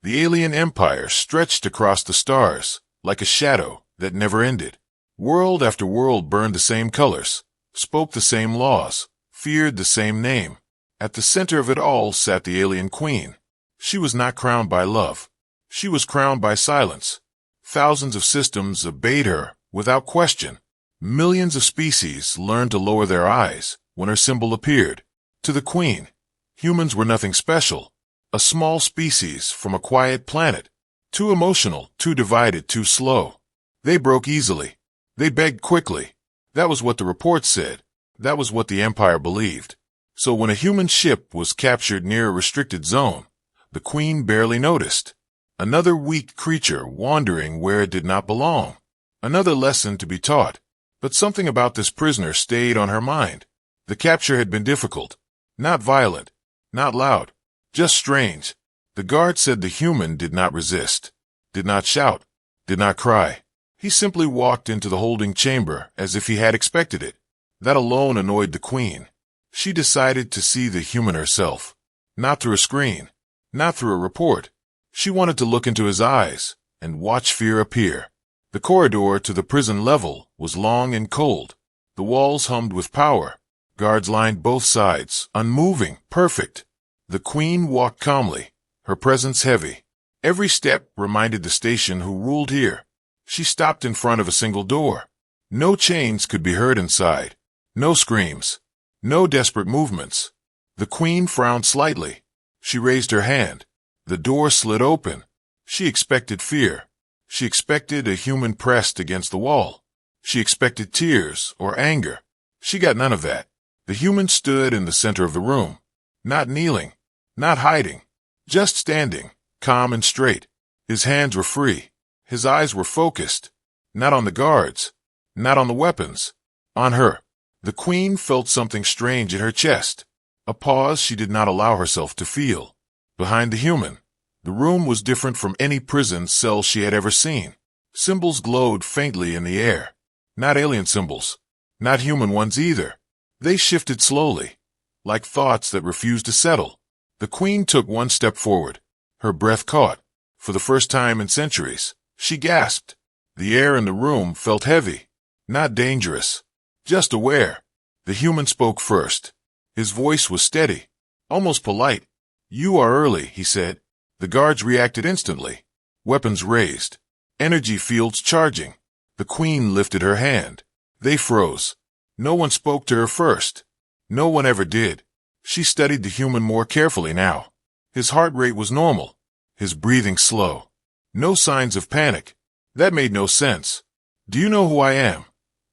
The alien empire stretched across the stars, like a shadow that never ended. World after world burned the same colors, spoke the same laws, feared the same name. At the center of it all sat the alien queen. She was not crowned by love. She was crowned by silence. Thousands of systems obeyed her without question. Millions of species learned to lower their eyes when her symbol appeared. To the queen, humans were nothing special. A small species from a quiet planet. Too emotional, too divided, too slow. They broke easily. They begged quickly. That was what the reports said. That was what the empire believed. So when a human ship was captured near a restricted zone, the queen barely noticed. Another weak creature wandering where it did not belong. Another lesson to be taught. But something about this prisoner stayed on her mind. The capture had been difficult. Not violent. Not loud. Just strange. The guard said the human did not resist. Did not shout. Did not cry. He simply walked into the holding chamber as if he had expected it. That alone annoyed the queen. She decided to see the human herself. Not through a screen. Not through a report. She wanted to look into his eyes and watch fear appear. The corridor to the prison level was long and cold. The walls hummed with power. Guards lined both sides, unmoving, perfect. The queen walked calmly, her presence heavy. Every step reminded the station who ruled here. She stopped in front of a single door. No chains could be heard inside. No screams. No desperate movements. The queen frowned slightly. She raised her hand. The door slid open. She expected fear. She expected a human pressed against the wall. She expected tears or anger. She got none of that. The human stood in the center of the room. Not kneeling. Not hiding. Just standing, calm and straight. His hands were free. His eyes were focused. Not on the guards. Not on the weapons. On her. The queen felt something strange in her chest. A pause she did not allow herself to feel. Behind the human, the room was different from any prison cell she had ever seen. Symbols glowed faintly in the air. Not alien symbols. Not human ones either. They shifted slowly, like thoughts that refused to settle. The queen took one step forward. Her breath caught. For the first time in centuries, she gasped. The air in the room felt heavy. Not dangerous. Just aware. The human spoke first. His voice was steady, almost polite. "You are early," he said. The guards reacted instantly. Weapons raised. Energy fields charging. The queen lifted her hand. They froze. No one spoke to her first. No one ever did. She studied the human more carefully now. His heart rate was normal. His breathing slow. No signs of panic. That made no sense. "Do you know who I am?"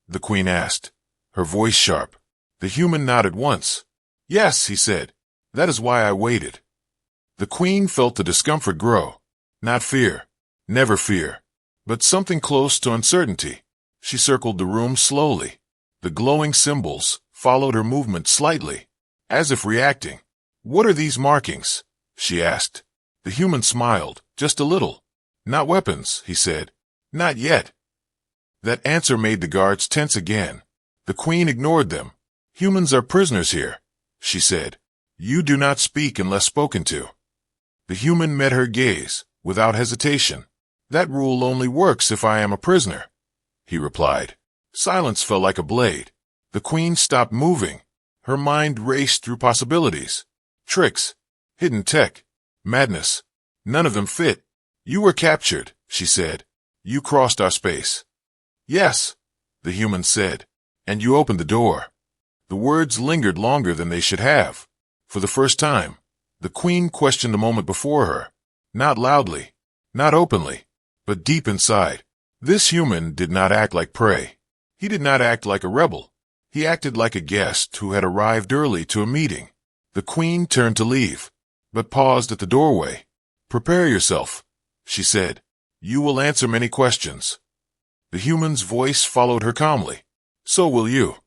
the queen asked, her voice sharp. The human nodded once. "Yes," he said. "That is why I waited." The queen felt the discomfort grow. Not fear. Never fear. But something close to uncertainty. She circled the room slowly. The glowing symbols followed her movement slightly, as if reacting. "What are these markings?" she asked. The human smiled, just a little. "Not weapons," he said. "Not yet." That answer made the guards tense again. The queen ignored them. "Humans are prisoners here," she said. "You do not speak unless spoken to." The human met her gaze, without hesitation. "That rule only works if I am a prisoner," he replied. Silence fell like a blade. The queen stopped moving. Her mind raced through possibilities. Tricks. Hidden tech. Madness. None of them fit. "You were captured," she said. "You crossed our space." "Yes," the human said. "And you opened the door." The words lingered longer than they should have. For the first time, the queen questioned the moment before her. Not loudly, not openly, but deep inside. This human did not act like prey. He did not act like a rebel. He acted like a guest who had arrived early to a meeting. The queen turned to leave, but paused at the doorway. "Prepare yourself," she said. "You will answer many questions." The human's voice followed her calmly. "So will you."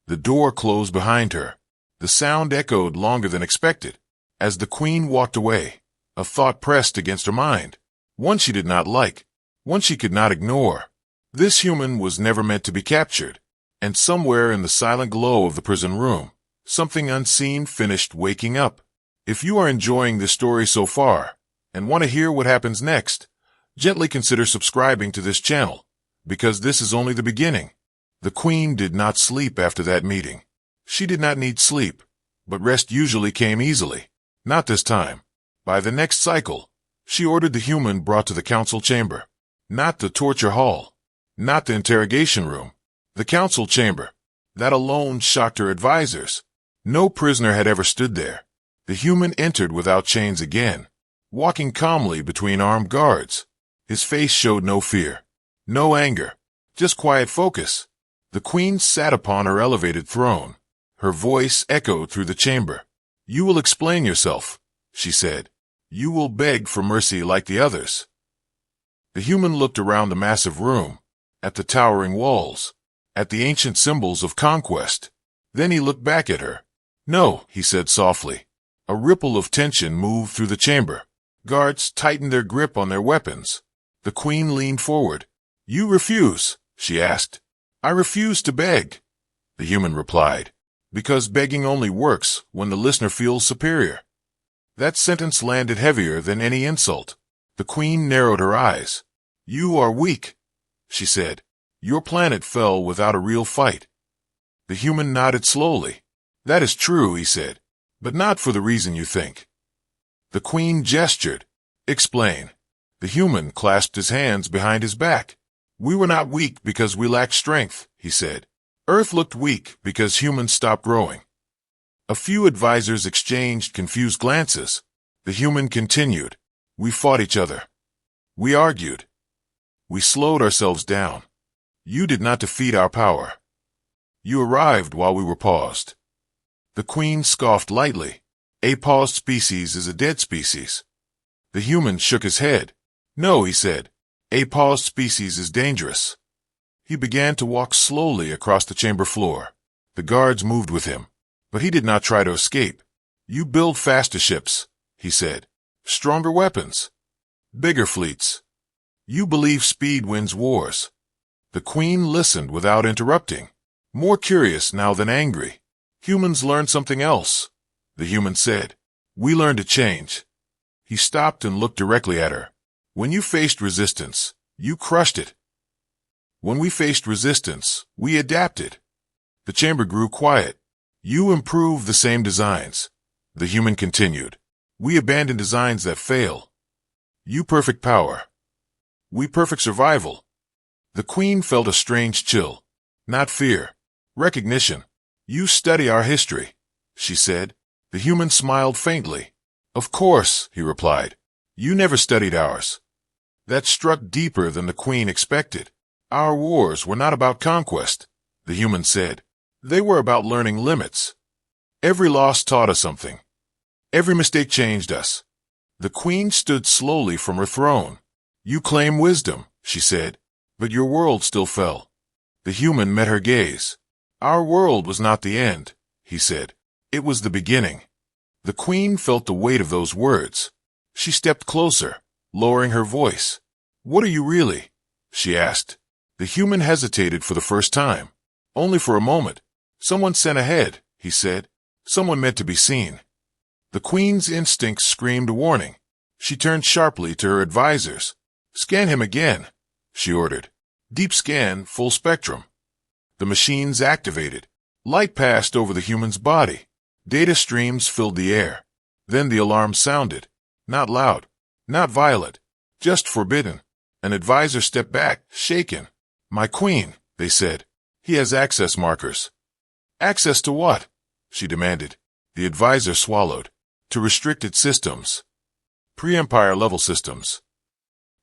The door closed behind her. The sound echoed longer than expected. As the queen walked away, a thought pressed against her mind. One she did not like. One she could not ignore. This human was never meant to be captured. And somewhere in the silent glow of the prison room, something unseen finished waking up. If you are enjoying this story so far, and want to hear what happens next, gently consider subscribing to this channel, because this is only the beginning. The Queen did not sleep after that meeting. She did not need sleep, but rest usually came easily. Not this time. By the next cycle, she ordered the human brought to the council chamber. Not the torture hall. Not the interrogation room. The council chamber. That alone shocked her advisors. No prisoner had ever stood there. The human entered without chains again, walking calmly between armed guards. His face showed no fear, no anger, just quiet focus. The Queen sat upon her elevated throne. Her voice echoed through the chamber. "You will explain yourself," she said. "You will beg for mercy like the others." The human looked around the massive room, at the towering walls, at the ancient symbols of conquest. Then he looked back at her. "No," he said softly. A ripple of tension moved through the chamber. Guards tightened their grip on their weapons. The Queen leaned forward. "You refuse?" she asked. "I refuse to beg," the human replied, "because begging only works when the listener feels superior." That sentence landed heavier than any insult. The Queen narrowed her eyes. "You are weak," she said. "Your planet fell without a real fight." The human nodded slowly. "That is true," he said, "but not for the reason you think." The Queen gestured. "Explain." The human clasped his hands behind his back. "We were not weak because we lacked strength," he said. "Earth looked weak because humans stopped growing." A few advisors exchanged confused glances. The human continued. "We fought each other. We argued. We slowed ourselves down. You did not defeat our power. You arrived while we were paused." The Queen scoffed lightly. "A paused species is a dead species." The human shook his head. "No," he said. "A paused species is dangerous." He began to walk slowly across the chamber floor. The guards moved with him, but he did not try to escape. "You build faster ships," he said. "Stronger weapons. Bigger fleets. You believe speed wins wars." The Queen listened without interrupting, more curious now than angry. "Humans learn something else," the human said. "We learn to change." He stopped and looked directly at her. "When you faced resistance, you crushed it. When we faced resistance, we adapted." The chamber grew quiet. "You improved the same designs," the human continued. "We abandon designs that fail. You perfect power. We perfect survival." The Queen felt a strange chill. Not fear. Recognition. "You study our history," she said. The human smiled faintly. "Of course," he replied. "You never studied ours." That struck deeper than the Queen expected. "Our wars were not about conquest," the human said. "They were about learning limits. Every loss taught us something. Every mistake changed us." The Queen stood slowly from her throne. "You claim wisdom," she said, "but your world still fell." The human met her gaze. "Our world was not the end," he said. "It was the beginning." The Queen felt the weight of those words. She stepped closer, lowering her voice. "What are you really?" she asked. The human hesitated for the first time. Only for a moment. "Someone sent ahead," he said. "Someone meant to be seen." The Queen's instincts screamed a warning. She turned sharply to her advisors. "Scan him again," she ordered. "Deep scan, full spectrum." The machines activated. Light passed over the human's body. Data streams filled the air. Then the alarm sounded. Not loud, not violent, just forbidden. An advisor stepped back, shaken. "My Queen," they said. "He has access markers." "Access to what?" she demanded. The advisor swallowed. "To restricted systems. Pre-Empire level systems."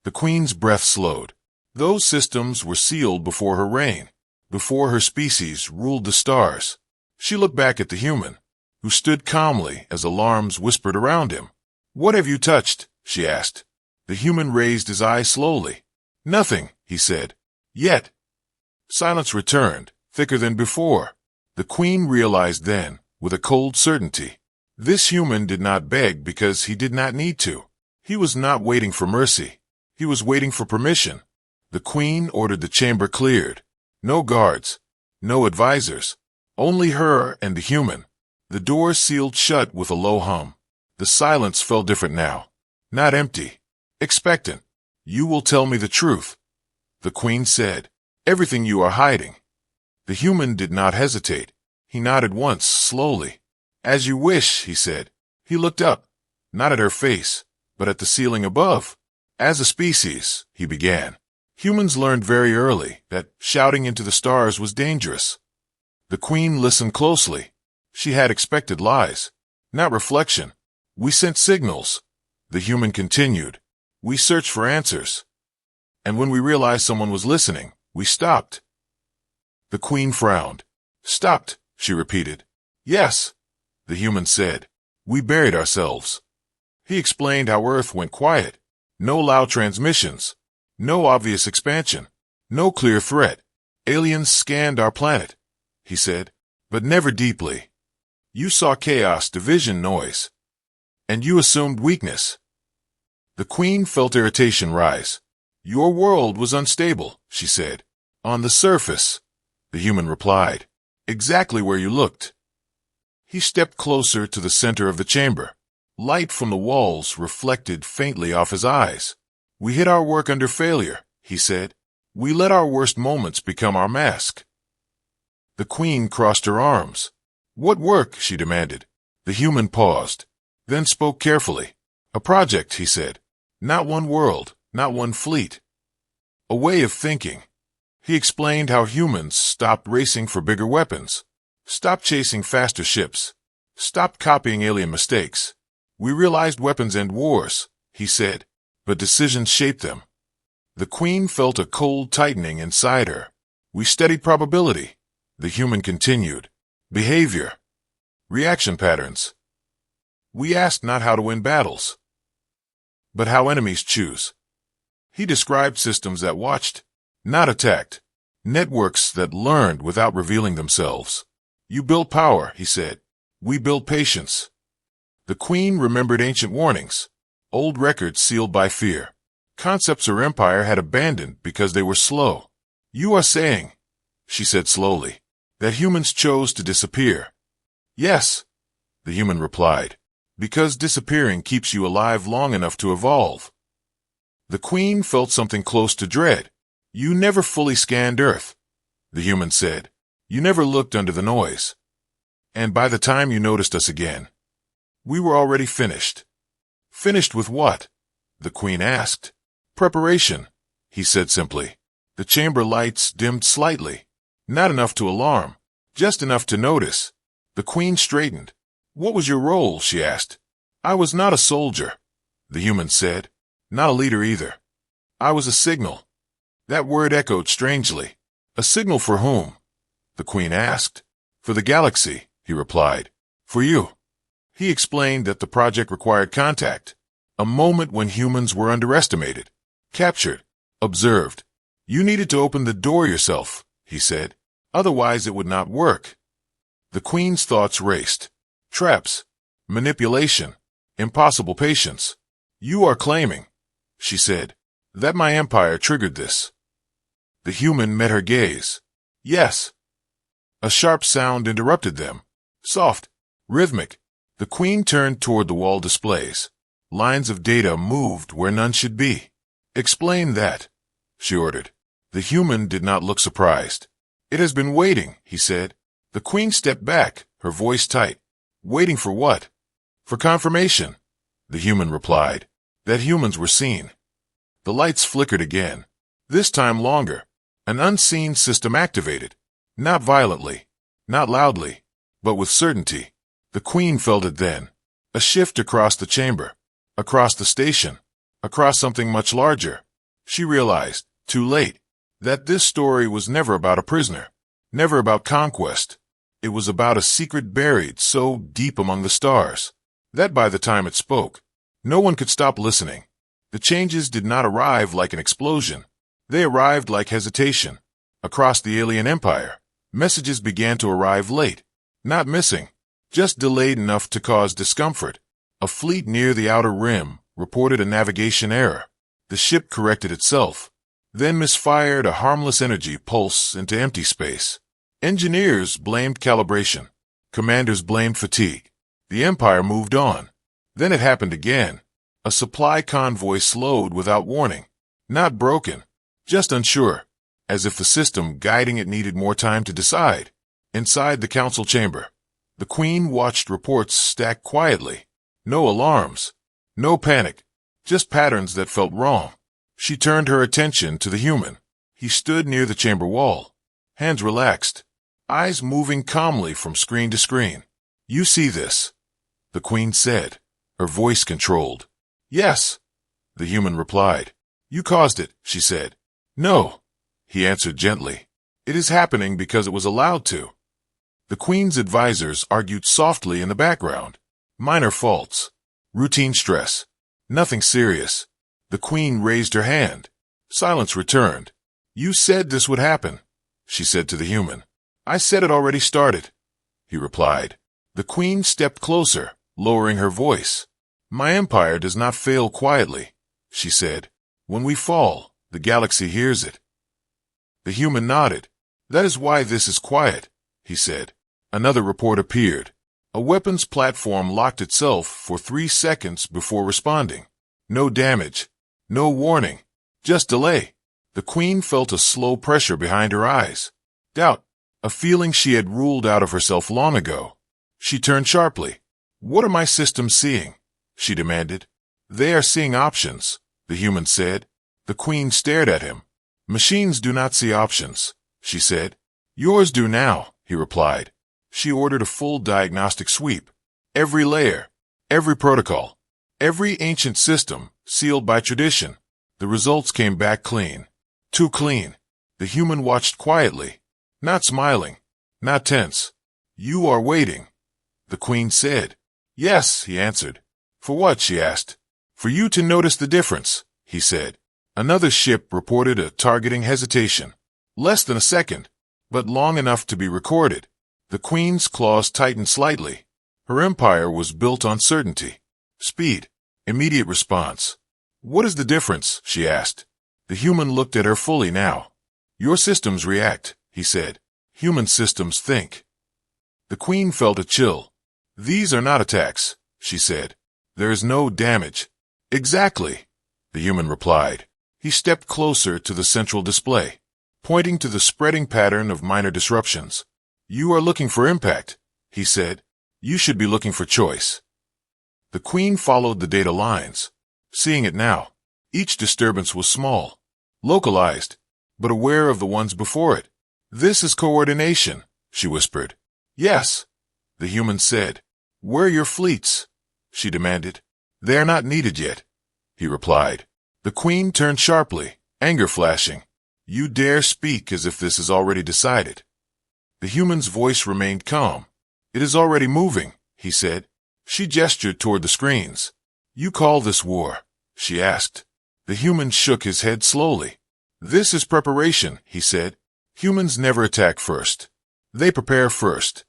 The Queen's breath slowed. Those systems were sealed before her reign, before her species ruled the stars. She looked back at the human, who stood calmly as alarms whispered around him. "What have you touched?" she asked. The human raised his eyes slowly. "Nothing," he said. "Yet." Silence returned, thicker than before. The Queen realized then, with a cold certainty, this human did not beg because he did not need to. He was not waiting for mercy. He was waiting for permission. The Queen ordered the chamber cleared. No guards, no advisors, only her and the human. The door sealed shut with a low hum. The silence felt different now. not empty, expectant. You will tell me the truth, the Queen said. Everything you are hiding. The human did not hesitate. He nodded once, slowly. As you wish, he said. He looked up, not at her face, but at the ceiling above. As a species, he began, humans learned very early that shouting into the stars was dangerous. The Queen listened closely. She had expected lies, not reflection. We sent signals, the human continued. We searched for answers. And when we realized someone was listening, we stopped. The Queen frowned. Stopped, she repeated. Yes, the human said. We buried ourselves. He explained how Earth went quiet. No loud transmissions. No obvious expansion. No clear threat. Aliens scanned our planet, he said, but never deeply. You saw chaos, division, noise. And you assumed weakness. The Queen felt irritation rise. Your world was unstable, she said. On the surface, the human replied. Exactly where you looked. He stepped closer to the center of the chamber. Light from the walls reflected faintly off his eyes. We hid our work under failure, he said. We let our worst moments become our mask. The Queen crossed her arms. What work? She demanded. The human paused, then spoke carefully. A project, he said. Not one world, not one fleet. A way of thinking. He explained how humans stopped racing for bigger weapons, stopped chasing faster ships, stopped copying alien mistakes. We realized weapons end wars, he said, but decisions shape them. The Queen felt a cold tightening inside her. We studied probability, the human continued. Behavior. Reaction patterns. We asked not how to win battles, but how enemies choose. He described systems that watched, not attacked. Networks that learned without revealing themselves. You built power, he said. We built patience. The Queen remembered ancient warnings, old records sealed by fear. Concepts her empire had abandoned because they were slow. You are saying, she said slowly, that humans chose to disappear. Yes, the human replied, because disappearing keeps you alive long enough to evolve. The Queen felt something close to dread. You never fully scanned Earth, the human said. You never looked under the noise. And by the time you noticed us again, we were already finished. Finished with what? The Queen asked. Preparation, he said simply. The chamber lights dimmed slightly. Not enough to alarm, just enough to notice. The Queen straightened. What was your role? She asked. I was not a soldier, the human said. Not a leader either. I was a signal. That word echoed strangely. A signal for whom? The Queen asked. For the galaxy, he replied. For you. He explained that the project required contact. A moment when humans were underestimated, captured, observed. You needed to open the door yourself, he said. Otherwise it would not work. The Queen's thoughts raced. Traps. Manipulation. Impossible patience. You are claiming, she said, that my empire triggered this. The human met her gaze. Yes. A sharp sound interrupted them. Soft. Rhythmic. The Queen turned toward the wall displays. Lines of data moved where none should be. Explain that, she ordered. The human did not look surprised. It has been waiting, he said. The Queen stepped back, her voice tight. Waiting for what? For confirmation, the human replied. That humans were seen. The lights flickered again. This time longer. An unseen system activated. Not violently, not loudly, but with certainty. The Queen felt it then. A shift across the chamber, across the station, across something much larger. She realized, too late, that this story was never about a prisoner, never about conquest. It was about a secret buried so deep among the stars that by the time it spoke, no one could stop listening. The changes did not arrive like an explosion. They arrived like hesitation. Across the alien empire, messages began to arrive late, not missing, just delayed enough to cause discomfort. A fleet near the outer rim reported a navigation error. The ship corrected itself, then misfired a harmless energy pulse into empty space. Engineers blamed calibration. Commanders blamed fatigue. The empire moved on. Then it happened again. A supply convoy slowed without warning. Not broken, just unsure, as if the system guiding it needed more time to decide. Inside the council chamber, the Queen watched reports stack quietly. No alarms, no panic, just patterns that felt wrong. She turned her attention to the human. He stood near the chamber wall, hands relaxed, eyes moving calmly from screen to screen. "You see this?" the Queen said, her voice controlled. "Yes," the human replied. "You caused it," she said. "No," he answered gently. "It is happening because it was allowed to." The Queen's advisors argued softly in the background. Minor faults, routine stress, nothing serious. The Queen raised her hand. Silence returned. "You said this would happen," she said to the human. "I said it already started," he replied. The Queen stepped closer, lowering her voice. "My empire does not fail quietly," she said. "When we fall, the galaxy hears it." The human nodded. "That is why this is quiet," he said. Another report appeared. A weapons platform locked itself for 3 seconds before responding. No damage, no warning, just delay. The Queen felt a slow pressure behind her eyes. Doubt, a feeling she had ruled out of herself long ago. She turned sharply. "What are my systems seeing?" she demanded. "They are seeing options," the human said. The Queen stared at him. "Machines do not see options," she said. "Yours do now," he replied. She ordered a full diagnostic sweep. Every layer, every protocol, every ancient system sealed by tradition. The results came back clean. Too clean. The human watched quietly, not smiling, not tense. "You are waiting," the Queen said. "Yes," he answered. "For what?" she asked. "For you to notice the difference," he said. Another ship reported a targeting hesitation. Less than a second, but long enough to be recorded. The Queen's claws tightened slightly. Her empire was built on certainty, speed, immediate response. "What is the difference?" she asked. The human looked at her fully now. "Your systems react," he said. "Human systems think." The Queen felt a chill. "These are not attacks," she said. "There is no damage." "Exactly," the human replied. He stepped closer to the central display, pointing to the spreading pattern of minor disruptions. "You are looking for impact," he said. "You should be looking for choice." The Queen followed the data lines. Seeing it now, each disturbance was small, localized, but aware of the ones before it. "This is coordination," she whispered. "Yes," the human said. "Where are your fleets?" she demanded. "They are not needed yet," he replied. The Queen turned sharply, anger flashing. "You dare speak as if this is already decided." The human's voice remained calm. "It is already moving," he said. She gestured toward the screens. "You call this war?" she asked. The human shook his head slowly. "This is preparation," he said. "Humans never attack first. They prepare first."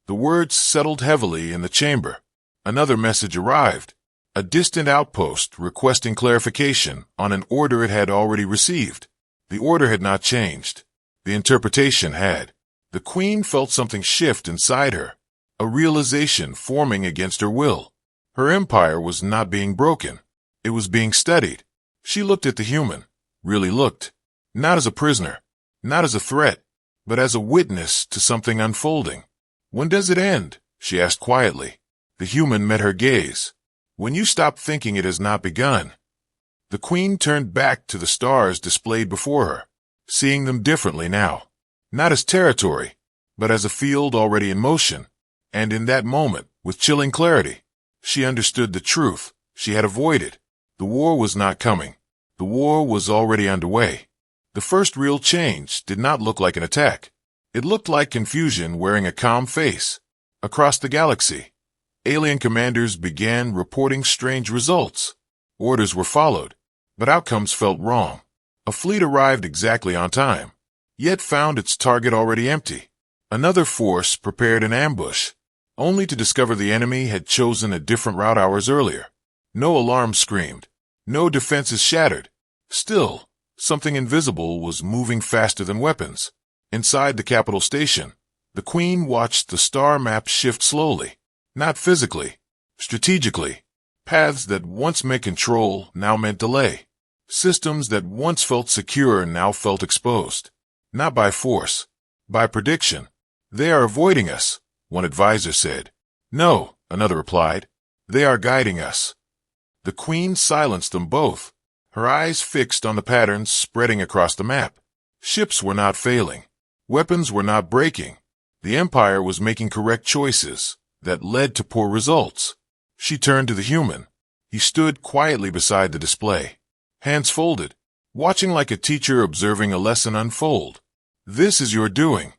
The words settled heavily in the chamber. Another message arrived. A distant outpost requesting clarification on an order it had already received. The order had not changed. The interpretation had. The Queen felt something shift inside her, a realization forming against her will. Her empire was not being broken. It was being studied. She looked at the human, really looked, not as a prisoner, not as a threat, but as a witness to something unfolding. "When does it end?" she asked quietly. The human met her gaze. "When you stop thinking it has not begun." The Queen turned back to the stars displayed before her, seeing them differently now. Not as territory, but as a field already in motion. And in that moment, with chilling clarity, she understood the truth she had avoided. The war was not coming. The war was already underway. The first real change did not look like an attack. It looked like confusion wearing a calm face. Across the galaxy, alien commanders began reporting strange results. Orders were followed, but outcomes felt wrong. A fleet arrived exactly on time, yet found its target already empty. Another force prepared an ambush, only to discover the enemy had chosen a different route hours earlier. No alarm screamed, no defenses shattered. Still, something invisible was moving faster than weapons. Inside the capital station, the Queen watched the star map shift slowly, not physically, strategically. Paths that once meant control now meant delay. Systems that once felt secure now felt exposed. Not by force, by prediction. They are avoiding us, one advisor said. No, another replied. They are guiding us. The queen silenced them both, her eyes fixed on the patterns spreading across the map. Ships were not failing. Weapons were not breaking. The Empire was making correct choices that led to poor results. She turned to the human. He stood quietly beside the display, hands folded, watching like a teacher observing a lesson unfold. This is your doing,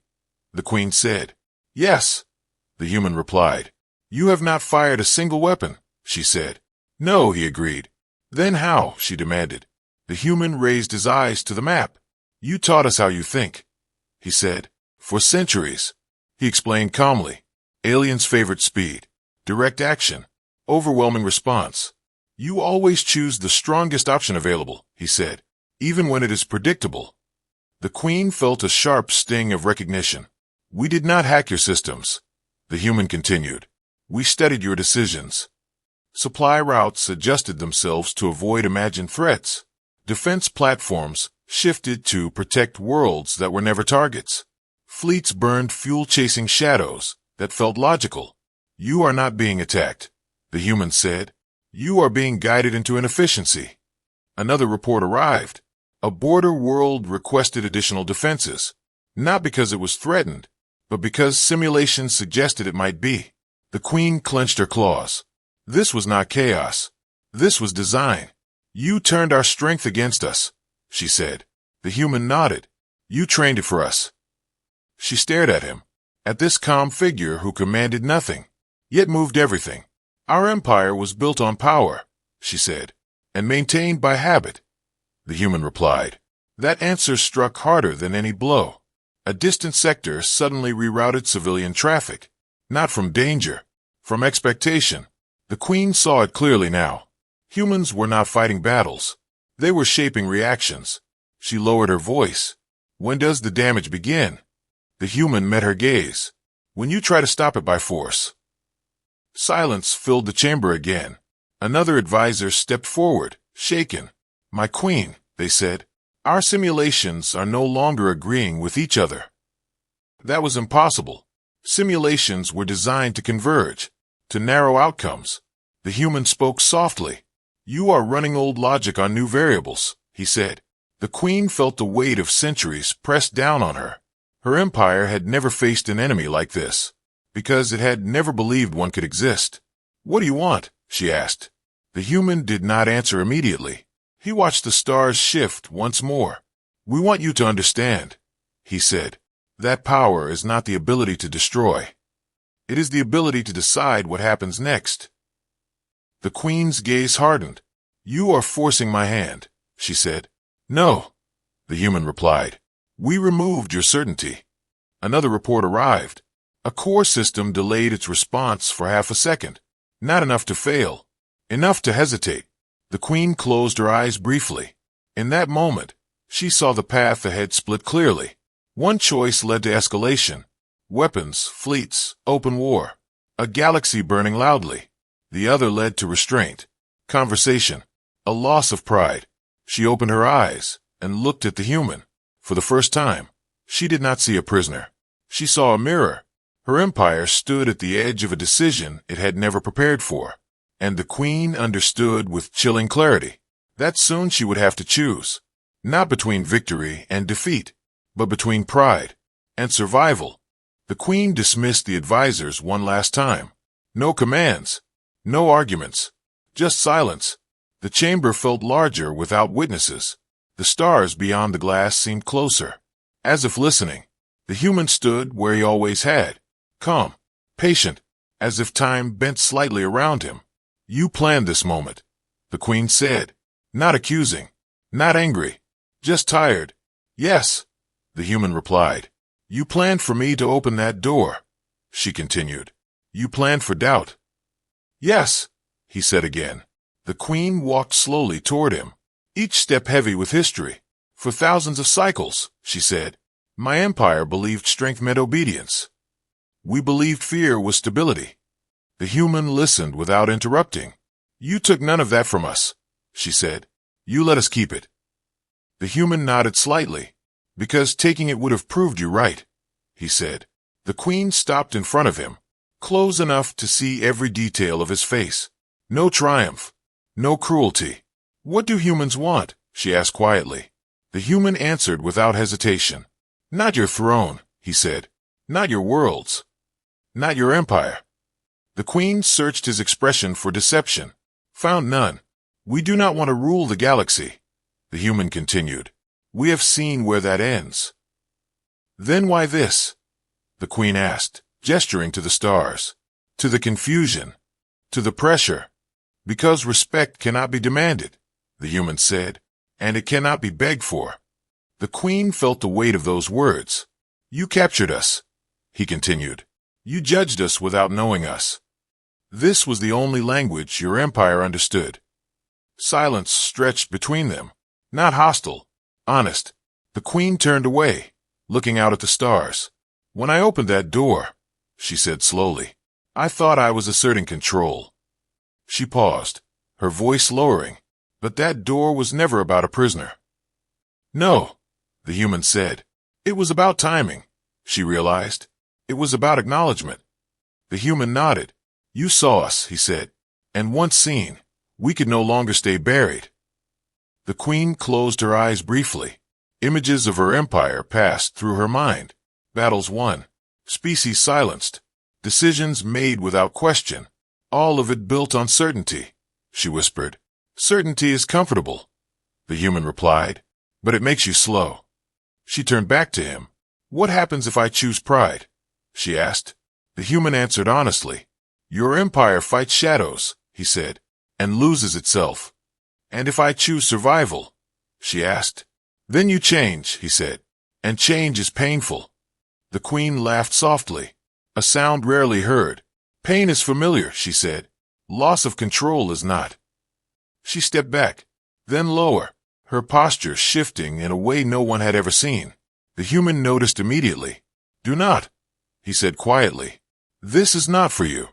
the queen said. Yes, the human replied. You have not fired a single weapon, she said. No, he agreed. Then how? She demanded. The human raised his eyes to the map. You taught us how you think, he said. For centuries, he explained calmly. Aliens' favorite speed, direct action, overwhelming response. You always choose the strongest option available, he said, even when it is predictable. The queen felt a sharp sting of recognition. We did not hack your systems, the human continued. We studied your decisions. Supply routes adjusted themselves to avoid imagined threats. Defense platforms shifted to protect worlds that were never targets. Fleets burned fuel-chasing shadows that felt logical. You are not being attacked, the human said. You are being guided into inefficiency. Another report arrived. A border world requested additional defenses, not because it was threatened, but because simulations suggested it might be. The queen clenched her claws. This was not chaos. This was design. You turned our strength against us, she said. The human nodded. You trained it for us. She stared at him, at this calm figure who commanded nothing, yet moved everything. Our empire was built on power, she said, and maintained by habit. The human replied. That answer struck harder than any blow. A distant sector suddenly rerouted civilian traffic, not from danger, from expectation. The queen saw it clearly now. Humans were not fighting battles. They were shaping reactions. She lowered her voice. When does the damage begin? The human met her gaze. When you try to stop it by force. Silence filled the chamber again. Another advisor stepped forward, shaken. My queen, they said, our simulations are no longer agreeing with each other. That was impossible. Simulations were designed to converge, to narrow outcomes. The human spoke softly. You are running old logic on new variables, he said. The queen felt the weight of centuries pressed down on her. Her empire had never faced an enemy like this, because it had never believed one could exist. What do you want? She asked. The human did not answer immediately. He watched the stars shift once more. We want you to understand, he said. That power is not the ability to destroy. It is the ability to decide what happens next. The queen's gaze hardened. You are forcing my hand, she said. No, the human replied. We removed your certainty. Another report arrived. A core system delayed its response for half a second. Not enough to fail. Enough to hesitate. The queen closed her eyes briefly. In that moment, she saw the path ahead split clearly. One choice led to escalation. Weapons, fleets, open war. A galaxy burning loudly. The other led to restraint. Conversation. A loss of pride. She opened her eyes and looked at the human. For the first time, she did not see a prisoner. She saw a mirror. Her empire stood at the edge of a decision it had never prepared for. And the queen understood with chilling clarity that soon she would have to choose, not between victory and defeat, but between pride and survival. The queen dismissed the advisors one last time. No commands, no arguments, just silence. The chamber felt larger without witnesses. The stars beyond the glass seemed closer. As if listening, the human stood where he always had, calm, patient, as if time bent slightly around him. You planned this moment, the queen said, not accusing, not angry, just tired. Yes, the human replied. You planned for me to open that door, she continued. You planned for doubt. Yes, he said again. The queen walked slowly toward him, each step heavy with history. For thousands of cycles, she said, my empire believed strength meant obedience. We believed fear was stability. The human listened without interrupting. You took none of that from us, she said. You let us keep it. The human nodded slightly. Because taking it would have proved you right, he said. The queen stopped in front of him, close enough to see every detail of his face. No triumph, no cruelty. What do humans want? She asked quietly. The human answered without hesitation. Not your throne, he said. Not your worlds. Not your empire. The queen searched his expression for deception. Found none. We do not want to rule the galaxy, the human continued. We have seen where that ends. Then why this? The queen asked, gesturing to the stars, to the confusion, to the pressure. Because respect cannot be demanded, the human said, and it cannot be begged for. The queen felt the weight of those words. You captured us, he continued. You judged us without knowing us. This was the only language your empire understood. Silence stretched between them, not hostile, honest. The queen turned away, looking out at the stars. When I opened that door, she said slowly, I thought I was asserting control. She paused, her voice lowering, but that door was never about a prisoner. No, the human said. It was about timing, she realized. It was about acknowledgement. The human nodded. You saw us, he said, and once seen, we could no longer stay buried. The queen closed her eyes briefly. Images of her empire passed through her mind. Battles won, species silenced, decisions made without question, all of it built on certainty, she whispered. Certainty is comfortable, the human replied, but it makes you slow. She turned back to him. What happens if I choose pride? She asked. The human answered honestly. Your empire fights shadows, he said, and loses itself. And if I choose survival? She asked. Then you change, he said, and change is painful. The queen laughed softly, a sound rarely heard. Pain is familiar, she said. Loss of control is not. She stepped back, then lower, her posture shifting in a way no one had ever seen. The human noticed immediately. Do not, he said quietly. This is not for you,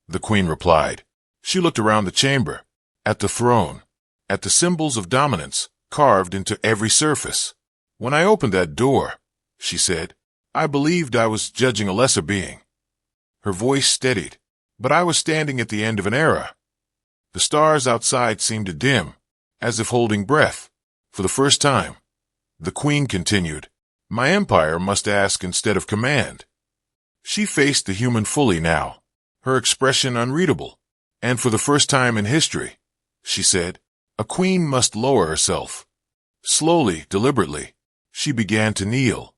the queen replied. She looked around the chamber, at the throne, at the symbols of dominance carved into every surface. When I opened that door, she said, I believed I was judging a lesser being. Her voice steadied, but I was standing at the end of an era. The stars outside seemed to dim, as if holding breath. For the first time, the queen continued, my empire must ask instead of command. She faced the human fully now, her expression unreadable. And for the first time in history, she said, a queen must lower herself. Slowly, deliberately, she began to kneel.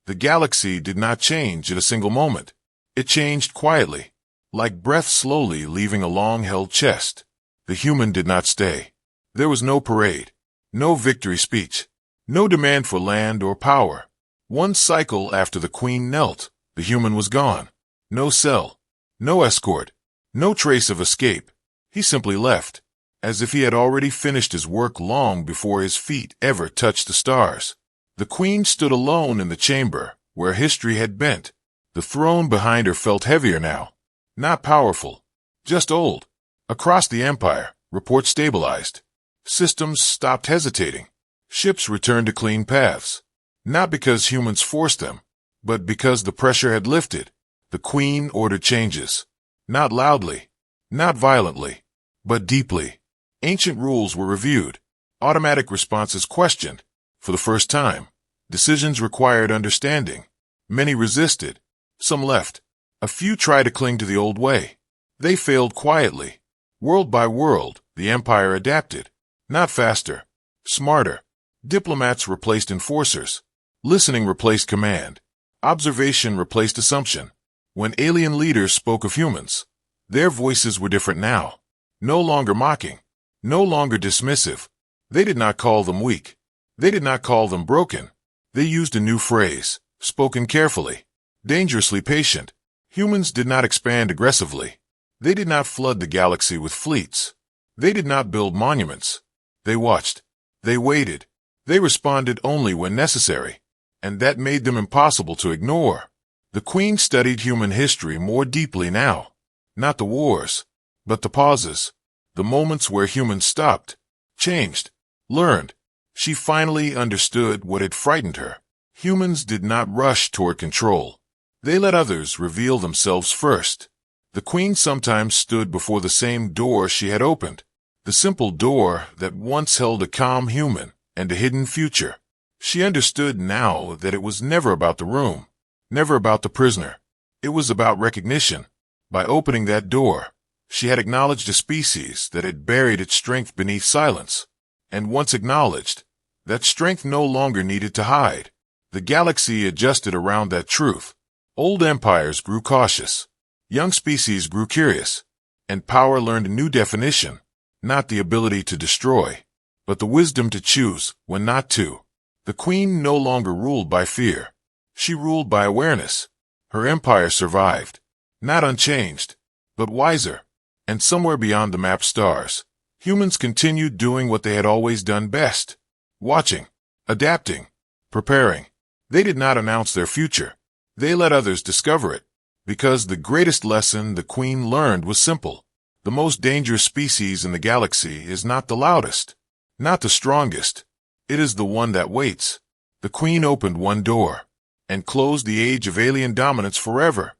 The galaxy did not change at a single moment. It changed quietly, like breath slowly leaving a long-held chest. The human did not stay. There was no parade, no victory speech, no demand for land or power. One cycle after the queen knelt, the human was gone. No cell, no escort, no trace of escape. He simply left, as if he had already finished his work long before his feet ever touched the stars. The queen stood alone in the chamber where history had bent. The throne behind her felt heavier now. Not powerful, just old. Across the empire, reports stabilized. Systems stopped hesitating. Ships returned to clean paths. Not because humans forced them, but because the pressure had lifted. The queen ordered changes. Not loudly, not violently, but deeply. Ancient rules were reviewed. Automatic responses questioned. For the first time, decisions required understanding. Many resisted. Some left. A few tried to cling to the old way. They failed quietly. World by world, the empire adapted. Not faster, smarter. Diplomats replaced enforcers. Listening replaced command. Observation replaced assumption. When alien leaders spoke of humans, their voices were different now. No longer mocking. No longer dismissive. They did not call them weak. They did not call them broken. They used a new phrase, spoken carefully, dangerously patient. Humans did not expand aggressively. They did not flood the galaxy with fleets. They did not build monuments. They watched. They waited. They responded only when necessary. And that made them impossible to ignore. The queen studied human history more deeply now. Not the wars, but the pauses. The moments where humans stopped, changed, learned. She finally understood what had frightened her. Humans did not rush toward control. They let others reveal themselves first. The Queen sometimes stood before the same door she had opened, the simple door that once held a calm human and a hidden future. She understood now that it was never about the room, never about the prisoner. It was about recognition. By opening that door, she had acknowledged a species that had buried its strength beneath silence. And once acknowledged, that strength no longer needed to hide. The galaxy adjusted around that truth. Old empires grew cautious. Young species grew curious. And power learned a new definition, not the ability to destroy, but the wisdom to choose when not to. The Queen no longer ruled by fear. She ruled by awareness. Her empire survived, not unchanged, but wiser. And somewhere beyond the map stars, humans continued doing what they had always done best. Watching, adapting, preparing. They did not announce their future. They let others discover it. Because the greatest lesson the Queen learned was simple. The most dangerous species in the galaxy is not the loudest, not the strongest. It is the one that waits. The Queen opened one door and closed the age of alien dominance forever.